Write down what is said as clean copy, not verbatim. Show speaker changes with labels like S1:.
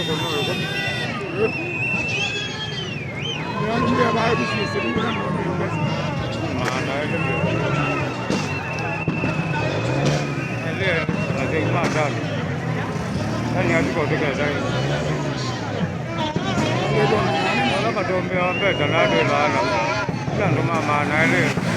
S1: con noi. Non mi vai di sì, se mi danno un po'. Ma dai, che bello. La sei mata. Tanya di cosa che dai. Allora ma dobbiamo andare da là. Tanto mamma, dai.